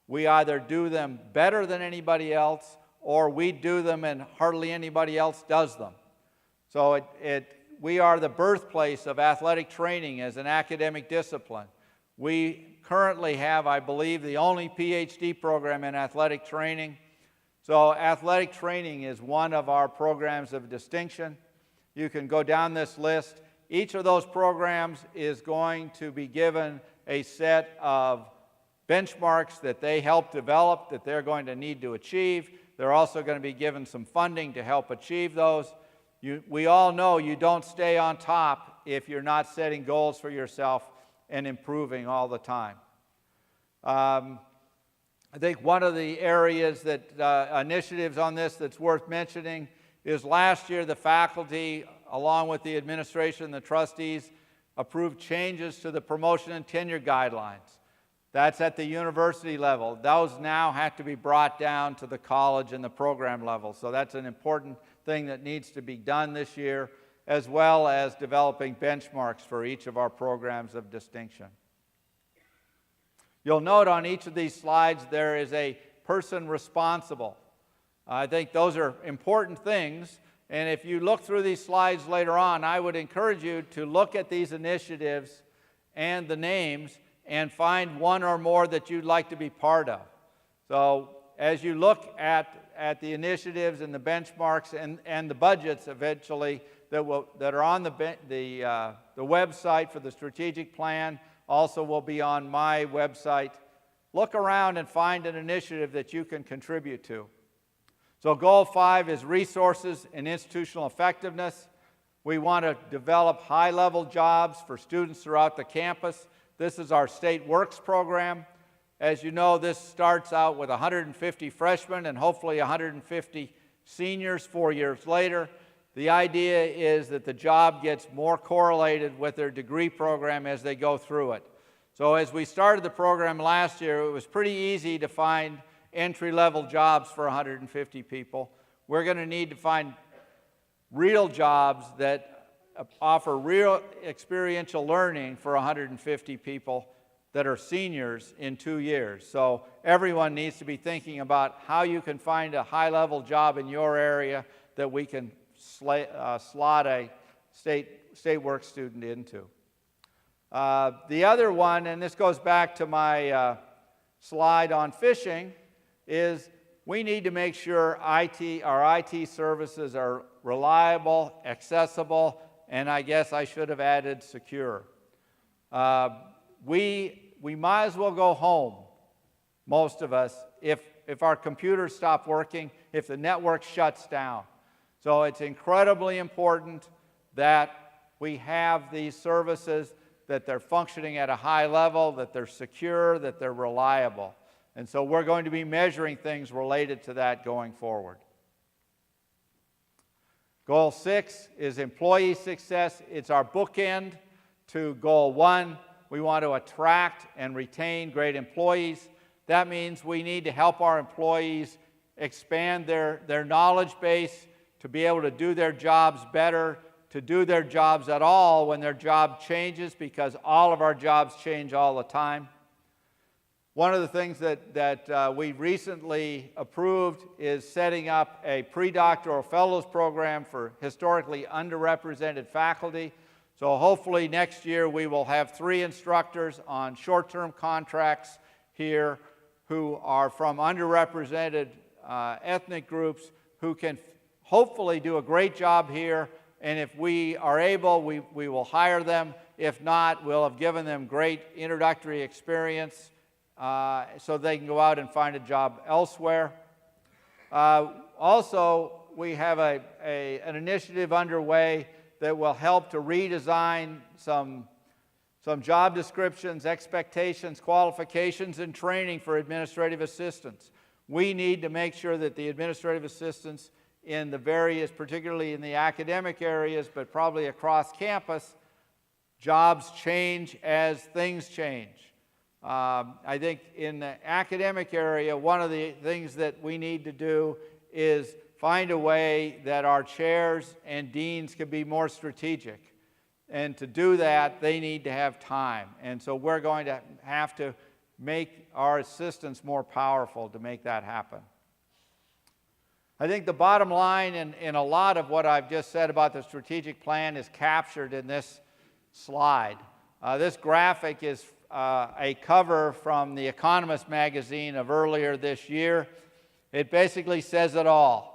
We either do them better than anybody else, or we do them and hardly anybody else does them. So we are the birthplace of athletic training as an academic discipline. We currently have, I believe, the only PhD program in athletic training. So athletic training is one of our programs of distinction. You can go down this list. Each of those programs is going to be given a set of benchmarks that they help develop that they're going to need to achieve. They're also going to be given some funding to help achieve those. We all know you don't stay on top if you're not setting goals for yourself and improving all the time. I think one of the areas that initiatives on this that's worth mentioning is last year the faculty, along with the administration and the trustees, approved changes to the promotion and tenure guidelines. That's at the university level. Those now have to be brought down to the college and the program level. So that's an important thing that needs to be done this year, as well as developing benchmarks for each of our programs of distinction. You'll note on each of these slides there is a person responsible. I think those are important things, And if you look through these slides later on, I would encourage you to look at these initiatives and the names and find one or more that you'd like to be part of. So as you look at the initiatives and the benchmarks and the budgets eventually that are on the website for the strategic plan, also will be on my website, look around and find an initiative that you can contribute to. So goal 5 is resources and institutional effectiveness. We want to develop high-level jobs for students throughout the campus. This is our State Works program. As you know, this starts out with 150 freshmen and hopefully 150 seniors 4 years later. The idea is that the job gets more correlated with their degree program as they go through it. So as we started the program last year, it was pretty easy to find entry-level jobs for 150 people. We're going to need to find real jobs that offer real experiential learning for 150 people that are seniors in 2 years. So everyone needs to be thinking about how you can find a high-level job in your area that we can slot a state work student into. The other one, and this goes back to my slide on fishing, is we need to make sure our IT services are reliable, accessible, and I guess I should have added secure. We might as well go home, most of us, if our computers stop working, if the network shuts down. So it's incredibly important that we have these services, that they're functioning at a high level, that they're secure, that they're reliable. And so we're going to be measuring things related to that going forward. Goal 6 is employee success. It's our bookend to Goal 1. We want to attract and retain great employees. That means we need to help our employees expand their knowledge base to be able to do their jobs better, to do their jobs at all when their job changes, because all of our jobs change all the time. One of the things that we recently approved is setting up a pre-doctoral fellows program for historically underrepresented faculty. So hopefully next year we will have 3 instructors on short-term contracts here who are from underrepresented ethnic groups who can hopefully do a great job here. And if we are able, we will hire them. If not, we'll have given them great introductory experience so they can go out and find a job elsewhere. Also, we have an initiative underway that will help to redesign some job descriptions, expectations, qualifications, and training for administrative assistants. We need to make sure that the administrative assistants in the various, particularly in the academic areas, but probably across campus, jobs change as things change. I think in the academic area, one of the things that we need to do is find a way that our chairs and deans can be more strategic. And to do that, they need to have time. And so we're going to have to make our assistants more powerful to make that happen. I think the bottom line in a lot of what I've just said about the strategic plan is captured in this slide. This graphic is a cover from The Economist magazine of earlier this year. It basically says it all.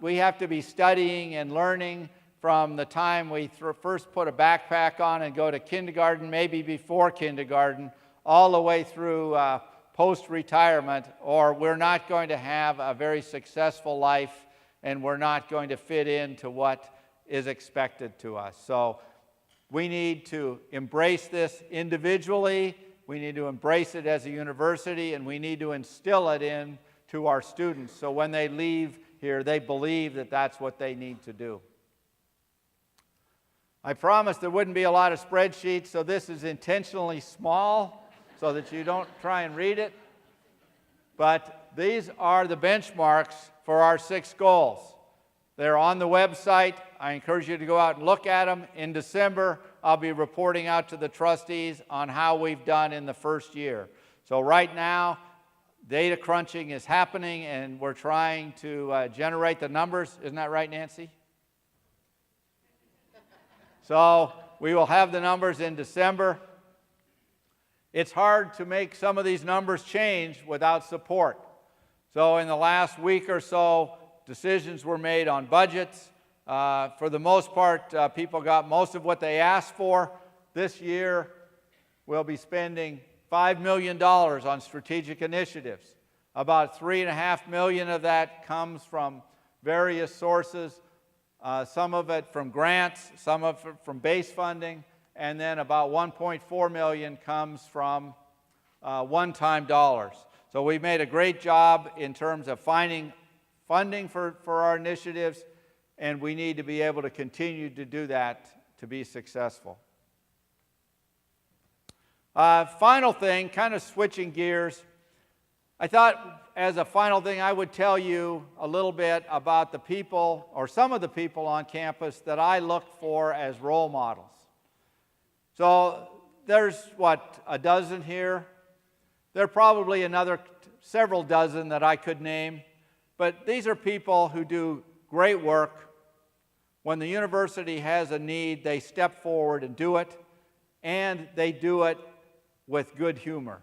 We have to be studying and learning from the time we first put a backpack on and go to kindergarten, maybe before kindergarten, all the way through post-retirement, or we're not going to have a very successful life and we're not going to fit into what is expected to us. So we need to embrace this individually, we need to embrace it as a university, and we need to instill it into our students so when they leave here, they believe that that's what they need to do. I promised there wouldn't be a lot of spreadsheets, so this is intentionally small so that you don't try and read it. But these are the benchmarks for our 6 goals. They're on the website. I encourage you to go out and look at them. In December, I'll be reporting out to the trustees on how we've done in the first year. So right now, data crunching is happening, and we're trying to generate the numbers. Isn't that right, Nancy? So we will have the numbers in December. It's hard to make some of these numbers change without support. So in the last week or so, decisions were made on budgets. For the most part, people got most of what they asked for. This year, we'll be spending $5 million on strategic initiatives. About $3.5 million of that comes from various sources, some of it from grants, some of it from base funding, and then about $1.4 million comes from one-time dollars. So we've made a great job in terms of finding funding for our initiatives, and we need to be able to continue to do that to be successful. Final thing, kind of switching gears, I thought as a final thing I would tell you a little bit about the people, or some of the people on campus that I look for as role models. So there's, what, a dozen here? There are probably another several dozen that I could name, but these are people who do great work. When the university has a need, they step forward and do it, and they do it with good humor.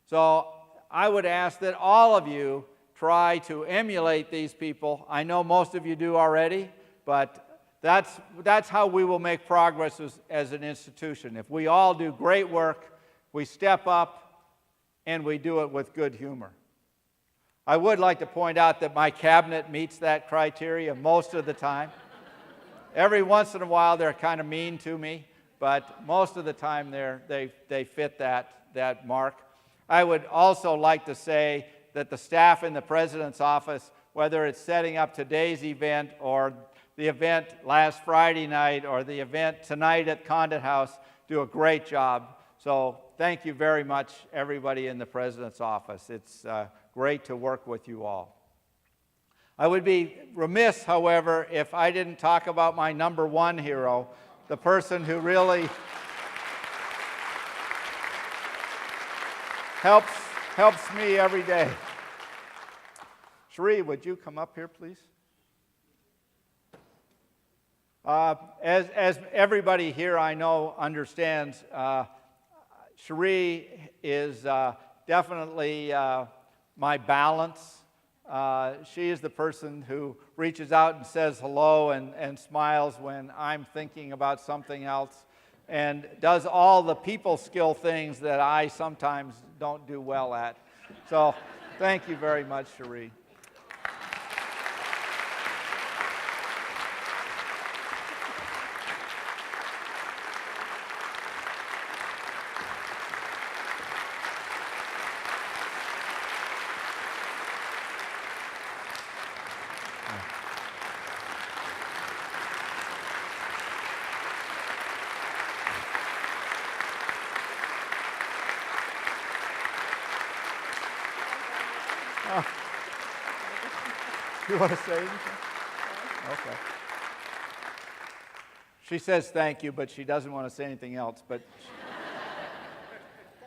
So I would ask that all of you try to emulate these people. I know most of you do already, but that's how we will make progress as an institution. If we all do great work, we step up, and we do it with good humor. I would like to point out that my cabinet meets that criteria most of the time. Every once in a while, they're kind of mean to me, but most of the time they fit that mark. I would also like to say that the staff in the President's office, whether it's setting up today's event or the event last Friday night or the event tonight at Condit House, do a great job. So thank you very much, everybody in the President's office. It's great to work with you all. I would be remiss, however, if I didn't talk about my number one hero, the person who really helps me every day. Cherie, would you come up here, please? As everybody here I know understands, Cherie is definitely my balance. She is the person who reaches out and says hello and smiles when I'm thinking about something else, and does all the people skill things that I sometimes don't do well at. So thank you very much, Cherie. You want to say anything? Okay. She says thank you, but she doesn't want to say anything else. But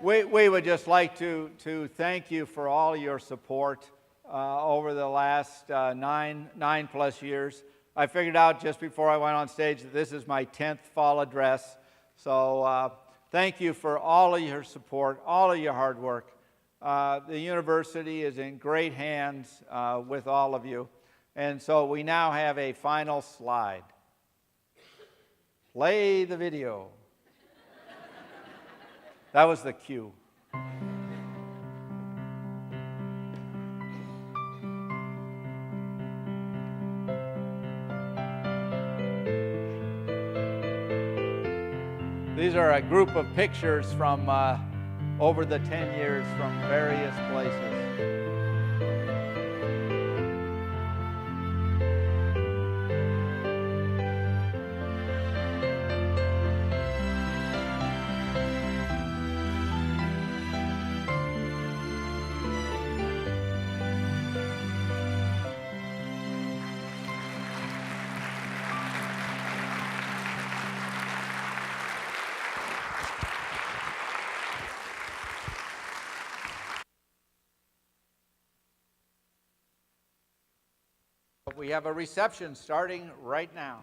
we would just like to thank you for all your support over the last nine plus years. I figured out just before I went on stage that this is my 10th fall address. So thank you for all of your support, all of your hard work. The university is in great hands with all of you. And so we now have a final slide. Play the video. That was the cue. These are a group of pictures from over the 10 years from various places. we have a reception starting right now.